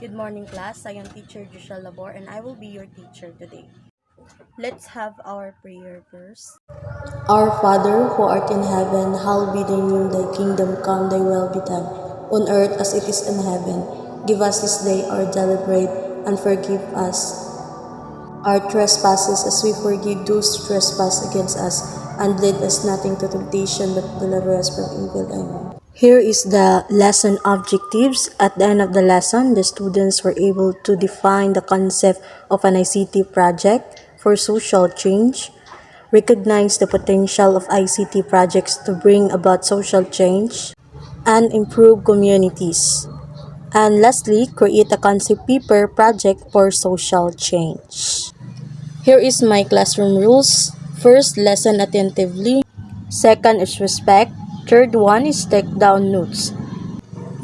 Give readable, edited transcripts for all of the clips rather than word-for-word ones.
Good morning, class. I am teacher Jushel Labor and I will be your teacher today. Let's have our prayer first. Our Father, who art in heaven, hallowed be thy name, thy kingdom come, thy will be done, on earth as it is in heaven. Give us this day our daily bread, and forgive us our trespasses as we forgive those who trespass against us. And lead us not into temptation, but deliver us from evil. Amen. Here is the lesson objectives. At the end of the lesson, the students were able to define the concept of an ICT project for social change, recognize the potential of ICT projects to bring about social change, and improve communities. And lastly, create a concept paper project for social change. Here is my classroom rules. First, listen attentively. Second is respect. Third one is take down notes.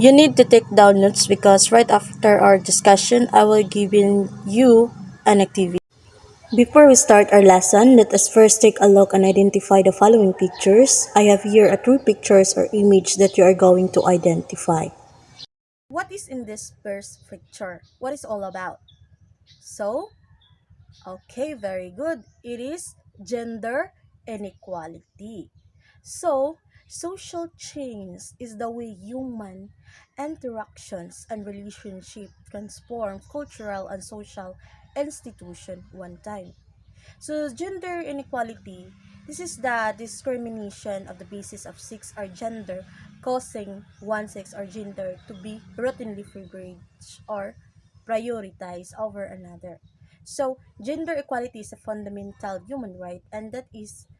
You need to take down notes because right after our discussion, I will give you an activity. Before we start our lesson, let us first take a look and identify the following pictures. I have here a three pictures or image that you are going to identify. What is in this first picture? What is all about? So, okay, very good. It is gender inequality. So, social change is the way human interactions and relationships transform cultural and social institution one time. So, gender inequality, this is the discrimination of the basis of sex or gender, causing one sex or gender to be routinely favored or prioritized over another. So, gender equality is a fundamental human right, and that is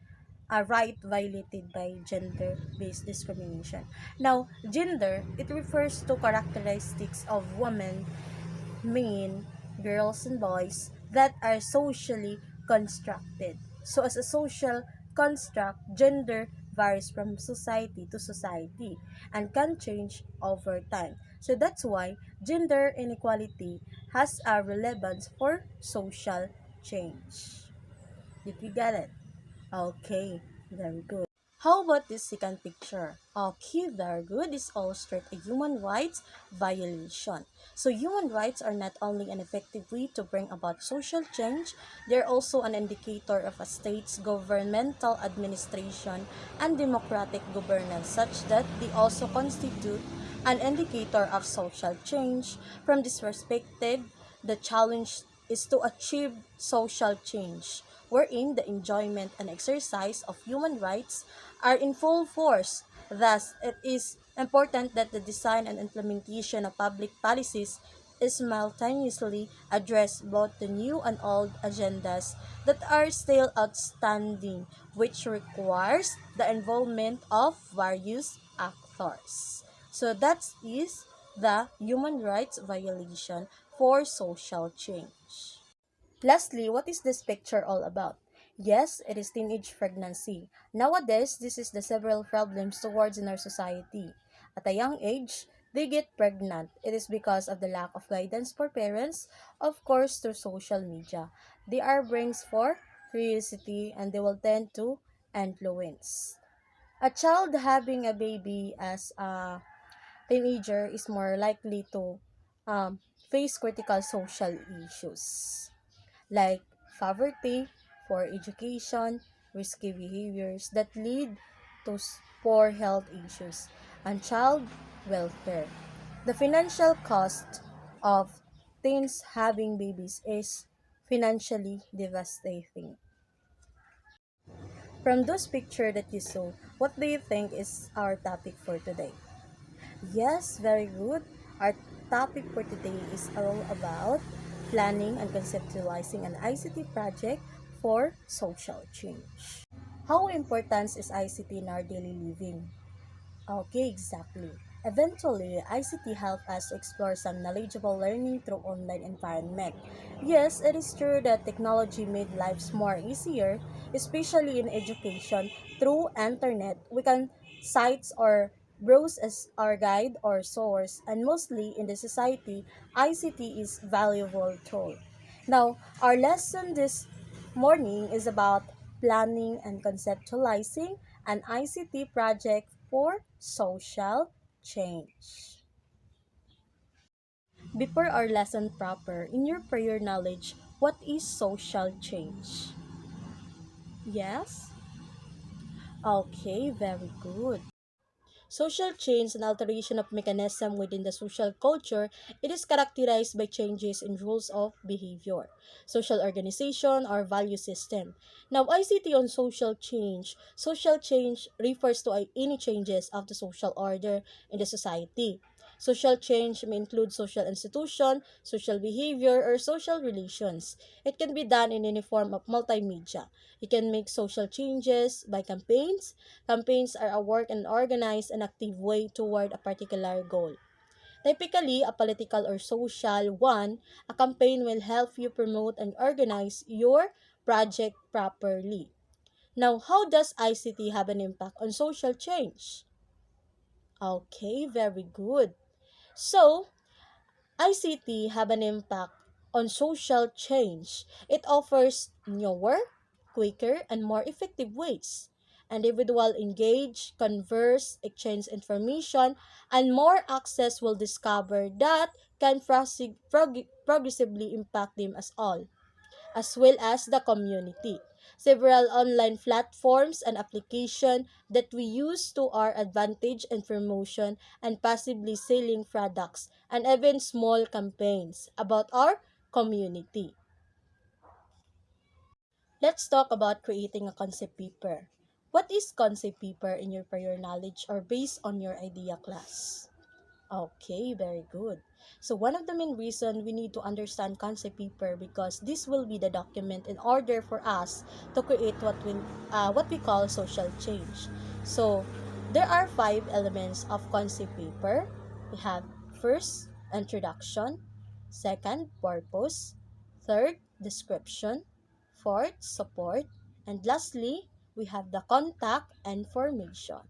a right violated by gender-based discrimination. Now, gender, it refers to characteristics of women, men, girls, and boys that are socially constructed. So, as a social construct, gender varies from society to society and can change over time. So, that's why gender inequality has a relevance for social change. Did you get it? Okay, very good. How about this second picture? Okay, very good. This illustrates a human rights violation. So human rights are not only an effective way to bring about social change, they're also an indicator of a state's governmental administration and democratic governance, such that they also constitute an indicator of social change. From this perspective, the challenge is to achieve social change, wherein the enjoyment and exercise of human rights are in full force. Thus, it is important that the design and implementation of public policies is simultaneously address both the new and old agendas that are still outstanding, which requires the involvement of various actors. So that is the human rights violation for social change. Lastly, what is this picture all about? Yes, it is teenage pregnancy. Nowadays, this is the several problems towards in our society. At a young age, they get pregnant. It is because of the lack of guidance for parents, of course, through social media. They are brings for curiosity and they will tend to influence. A child having a baby as a teenager is more likely to face critical social issues like poverty, poor education, risky behaviors that lead to poor health issues, and child welfare. The financial cost of teens having babies is financially devastating. From those pictures that you saw, what do you think is our topic for today? Yes, very good. Our topic for today is all about planning and conceptualizing an ICT project for social change. How important is ICT in our daily living? Okay, exactly. Eventually, ICT help us explore some knowledgeable learning through online environment. Yes, it is true that technology made lives more easier, especially in education. Through internet, we can sites or browse as our guide or source, and mostly in the society, ICT is valuable tool. Now, our lesson this morning is about planning and conceptualizing an ICT project for social change. Before our lesson proper, in your prior knowledge, what is social change? Yes? Okay, very good. Social change is an alteration of mechanism within the social culture. It is characterized by changes in rules of behavior, social organization, or value system. Now, ICT on social change. Social change refers to any changes of the social order in the society. Social change may include social institution, social behavior, or social relations. It can be done in any form of multimedia. You can make social changes by campaigns. Campaigns are a work and organized and active way toward a particular goal. Typically, a political or social one, a campaign will help you promote and organize your project properly. Now, how does ICT have an impact on social change? Okay, very good. So, ICT have an impact on social change. It offers newer, quicker, and more effective ways. Individual engage, converse, exchange information, and more access will discover that can progressively impact them as well as the community. Several online platforms and applications that we use to our advantage and promotion and passively selling products and even small campaigns about our community. Let's talk about creating a concept paper. What is concept paper in your prior knowledge or based on your idea class? Okay, very good. So one of the main reason we need to understand concept paper because this will be the document in order for us to create what we call social change. So there are 5 elements of concept paper. We have first introduction, second purpose, third description, fourth support, and lastly we have the contact and formation.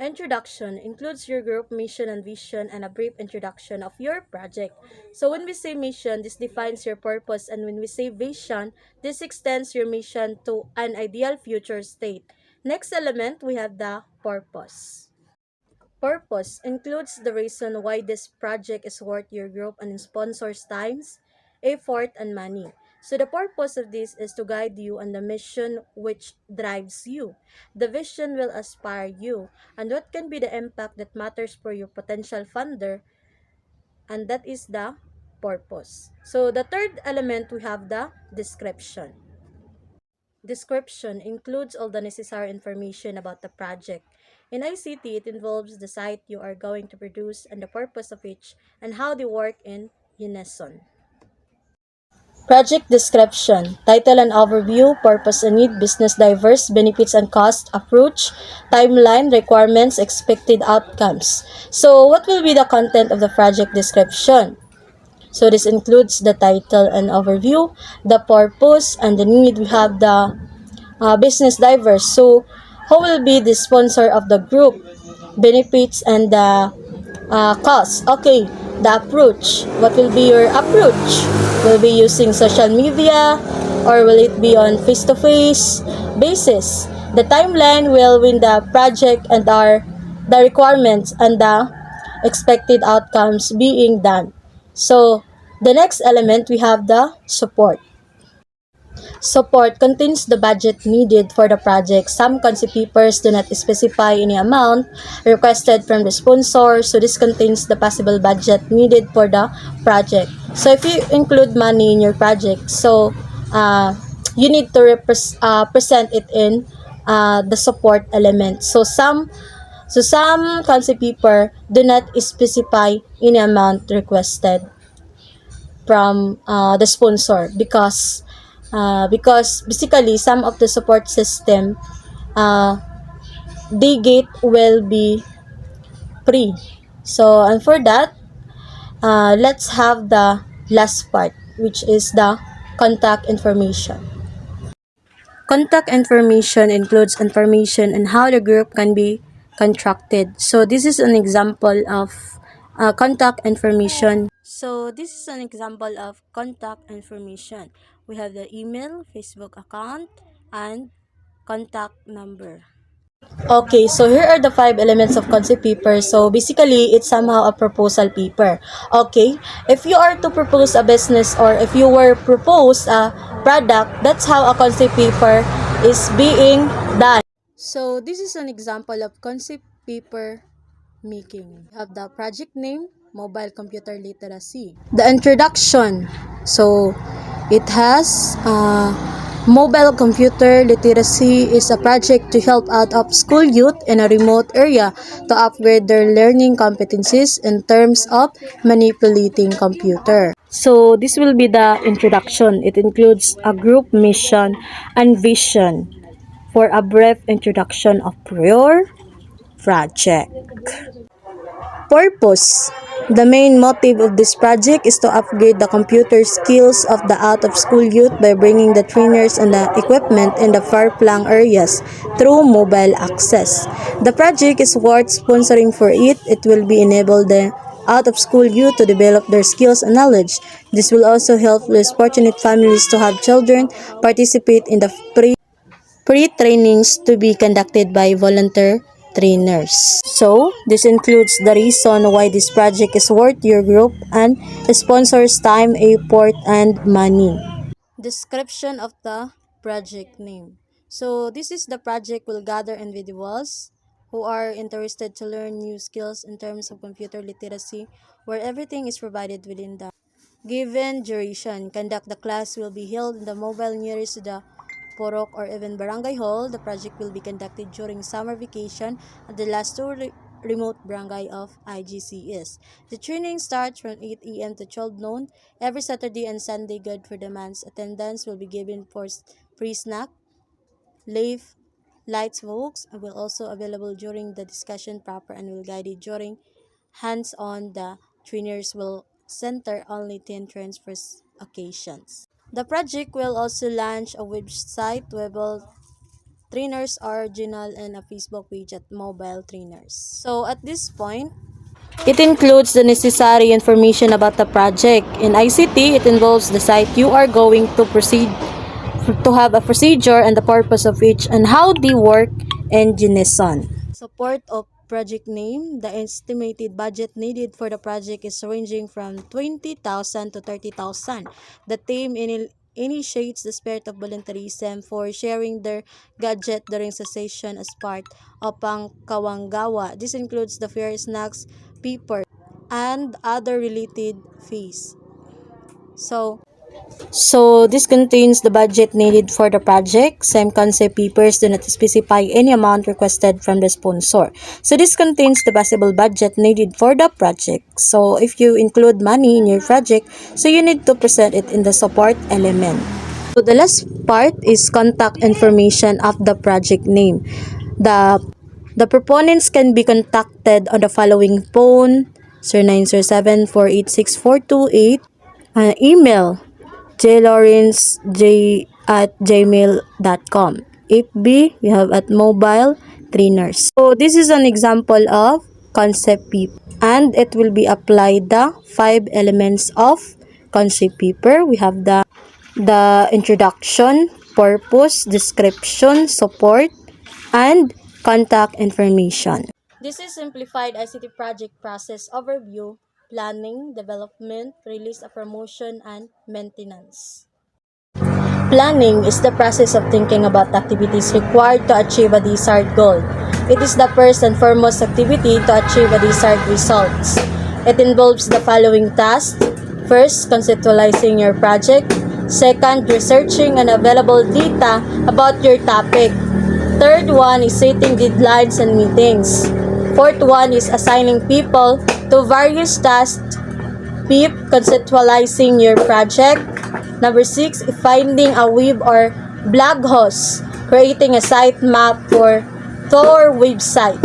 Introduction includes your group mission and vision and a brief introduction of your project. So when we say mission, this defines your purpose, and when we say vision, this extends your mission to an ideal future state. Next element, we have the purpose. Purpose includes the reason why this project is worth your group and sponsors' times, effort, and money. So the purpose of this is to guide you on the mission which drives you. The vision will aspire you, and what can be the impact that matters for your potential funder, and that is the purpose. So the third element, we have the description. Description includes all the necessary information about the project. In ICT, it involves the site you are going to produce and the purpose of each and how they work in unison. Project description, title and overview, purpose and need, business diverse, benefits and cost, approach, timeline, requirements, expected outcomes. So, what will be the content of the project description? So, this includes the title and overview, the purpose, and the need. We have the business diverse. So, who will be the sponsor of the group? Benefits and the cost. Okay, the approach. What will be your approach? Will be using social media or will it be on face-to-face basis? The timeline will win the project and the requirements and the expected outcomes being done. So, the next element we have the support. Support contains the budget needed for the project. Some concept papers do not specify any amount requested from the sponsor, so this contains the possible budget needed for the project. So if you include money in your project, so you need to present it in the support element. So some concept paper do not specify any amount requested from the sponsor because basically some of the support system uh, the gate will be free. So and for that, let's have the last part, which is the contact information. Contact information includes information on how the group can be contracted. So this is an example of contact information. So this is an example of contact information. We have the email, Facebook account, and contact number. Okay, so here are the 5 elements of concept paper. So basically, it's somehow a proposal paper. Okay, if you are to propose a business or if you were propose a product, that's how a concept paper is being done. So this is an example of concept paper making. We have the project name, mobile computer literacy. The introduction. So it has mobile computer literacy is a project to help out of school youth in a remote area to upgrade their learning competencies in terms of manipulating computer. So this will be the introduction. It includes a group mission and vision for a brief introduction of your project. Purpose. The main motive of this project is to upgrade the computer skills of the out-of-school youth by bringing the trainers and the equipment in the far-flung areas through mobile access. The project is worth sponsoring for it. It will be enable the out-of-school youth to develop their skills and knowledge. This will also help less fortunate families to have children participate in the pre-trainings to be conducted by volunteer trainers. So, this includes the reason why this project is worth your group and sponsors time, effort, and money. Description of the project name. So, this is the project will gather individuals who are interested to learn new skills in terms of computer literacy where everything is provided within the given duration. Conduct the class will be held in the mobile nearest to the Porok or even Barangay Hall. The project will be conducted during summer vacation at the last two remote barangay of IGCS. The training starts from 8 a.m. to 12 noon every Saturday and Sunday. Good for the month's attendance will be given for free snack, live lights books will also available during the discussion proper and will guide it during hands-on. The trainers will center only 10 transfers occasions. The project will also launch a website, Webel Trainers Original, and a Facebook page at Mobile Trainers. So at this point, it includes the necessary information about the project. In ICT, it involves the site you are going to proceed to have a procedure and the purpose of each and how they work in unison. Support of project name. The estimated budget needed for the project is ranging from 20,000 to 30,000. The team initiates the spirit of volunteerism for sharing their gadget during cessation as part of Pangkawanggawa. This includes the fair snacks, paper, and other related fees. So this contains the budget needed for the project. Same concept papers do not specify any amount requested from the sponsor. So this contains the possible budget needed for the project. So if you include money in your project, so you need to present it in the support element. So the last part is contact information of the project name. The proponents can be contacted on the following phone: 0907-486-428, email jlawrence@gmail.com. FB, we have at mobile trainers. So this is an example of concept paper and it will be applied the 5 elements of concept paper. We have the introduction, purpose, description, support, and contact information. This is simplified ICT project process overview, planning, development, release, promotion, and maintenance. Planning is the process of thinking about activities required to achieve a desired goal. It is the first and foremost activity to achieve a desired results. It involves the following tasks. First, conceptualizing your project. Second, researching and available data about your topic. Third one is setting deadlines and meetings. Fourth one is assigning people to various tasks. Fifth, conceptualizing your project. Number 6, finding a web or blog host, creating a site map for your website.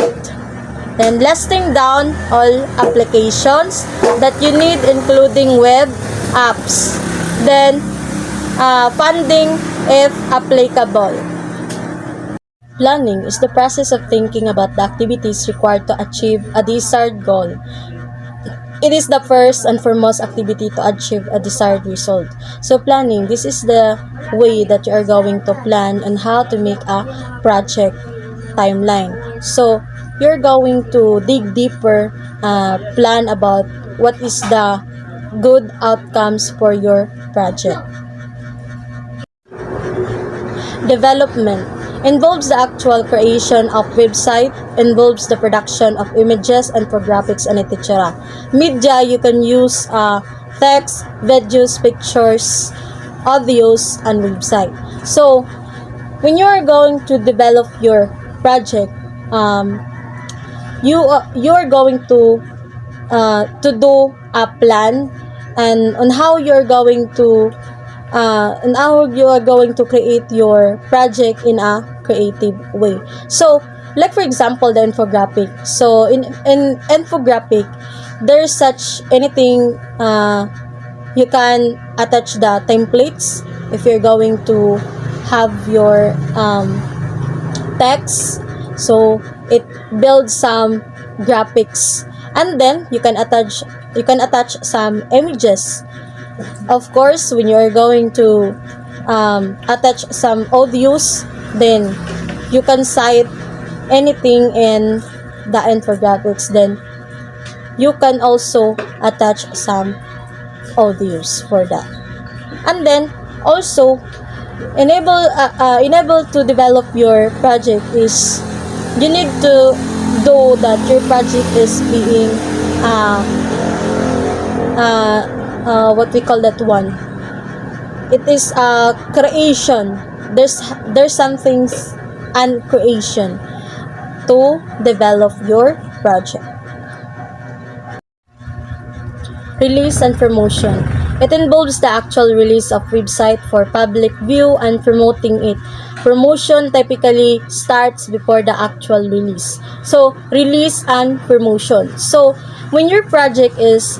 And listing down all applications that you need including web apps. Then, funding if applicable. Planning is the process of thinking about the activities required to achieve a desired goal. It is the first and foremost activity to achieve a desired result. So planning, this is the way that you are going to plan on how to make a project timeline. So, you're going to dig deeper, plan about what is the good outcomes for your project. Development involves the actual creation of website, involves the production of images, infographics, and etc. Media, you can use text, videos, pictures, audios, and website. So, when you are going to develop your project, you are going to do a plan and on how you're going to and how you are going to create your project in a creative way. So, like for example, the infographic. So, in infographic, there's such anything you can attach the templates if you're going to have your text. So, it builds some graphics, and then you can attach some images. Of course, when you're going to attach some audios, then you can cite anything in the infographics. Then you can also attach some audios for that. And then also enable to develop your project is you need to do that your project is being what we call that one, it is a creation. There's some things and creation to develop your project. Release and promotion. It involves the actual release of website for public view and promoting it. Promotion typically starts before the actual release. So, release and promotion. So, when your project is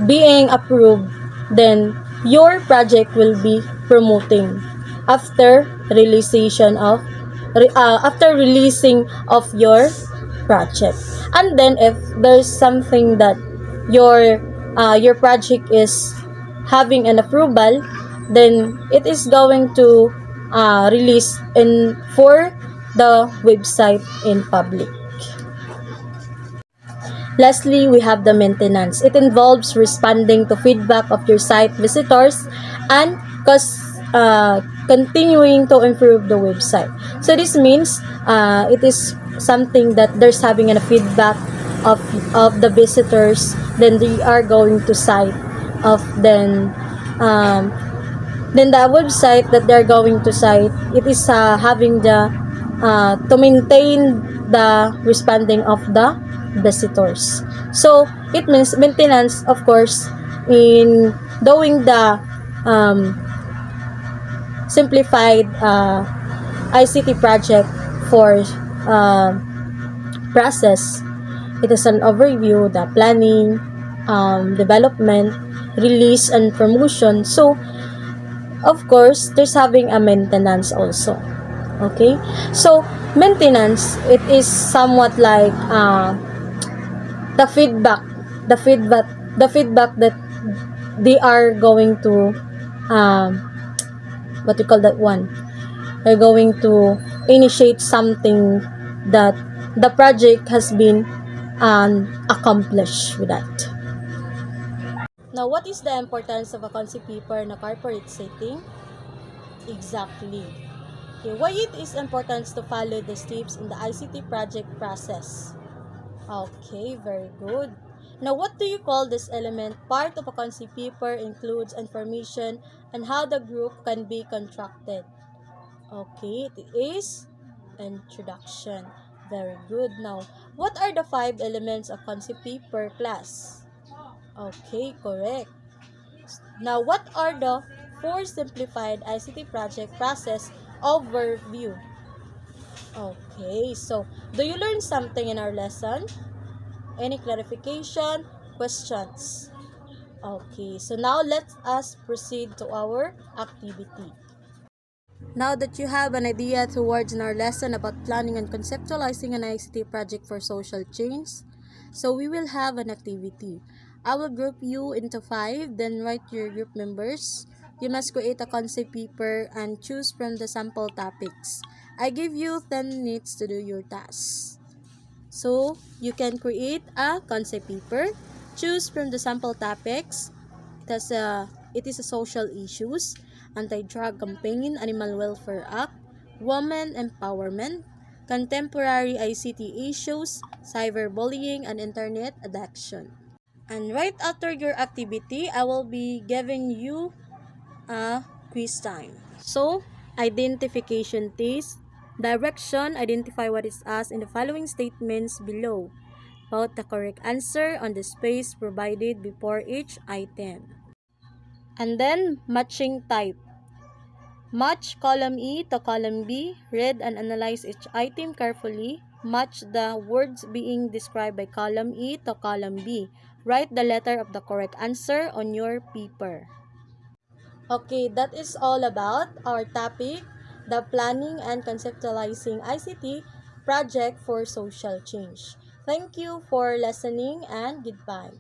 being approved, then your project will be promoting after after releasing of your project. And then if there's something that your project is having an approval, then it is going to release in for the website in public. Lastly, we have the maintenance. It involves responding to feedback of your site visitors and continuing to improve the website. So this means it is something that there's having a feedback of the visitors, then they are going to cite of then the website that they're going to cite, it is having the to maintain the responding of the visitors. So it means maintenance, of course, in doing the simplified ICT project for process. It is an overview, the planning, development, release, and promotion. So, of course, there's having a maintenance also. Okay? So, maintenance, it is somewhat like the feedback, that they are going to, what you call that one? They're going to initiate something that the project has been accomplished with that. Now, what is the importance of a concept paper in a corporate setting? Exactly. Okay, why it is important to follow the steps in the ICT project process? Okay, very good. Now, what do you call this element? Part of a concept paper includes information on how the group can be constructed. Okay, it is introduction. Very good. Now, what are the 5 elements of concept paper class? Okay, correct. Now, what are the 4 simplified ICT project process overview? Okay, so do you learn something in our lesson? Any clarification? Questions? Okay, so now let us proceed to our activity. Now that you have an idea towards in our lesson about planning and conceptualizing an ICT project for social change, so we will have an activity. I will group you into 5, then write your group members You must create a concept paper and choose from the sample topics. I give you 10 minutes to do your tasks. So, you can create a concept paper, choose from the sample topics. It is a social issues, anti-drug campaign, animal welfare act, women empowerment, contemporary ICT issues, cyberbullying, and internet addiction. And right after your activity, I will be giving you a quiz time. So, identification test. Direction, identify what is asked in the following statements below. About the correct answer on the space provided before each item. And then, matching type. Match column E to column B. Read and analyze each item carefully. Match the words being described by column E to column B. Write the letter of the correct answer on your paper. Okay, that is all about our topic, the planning and conceptualizing ICT project for social change. Thank you for listening and goodbye.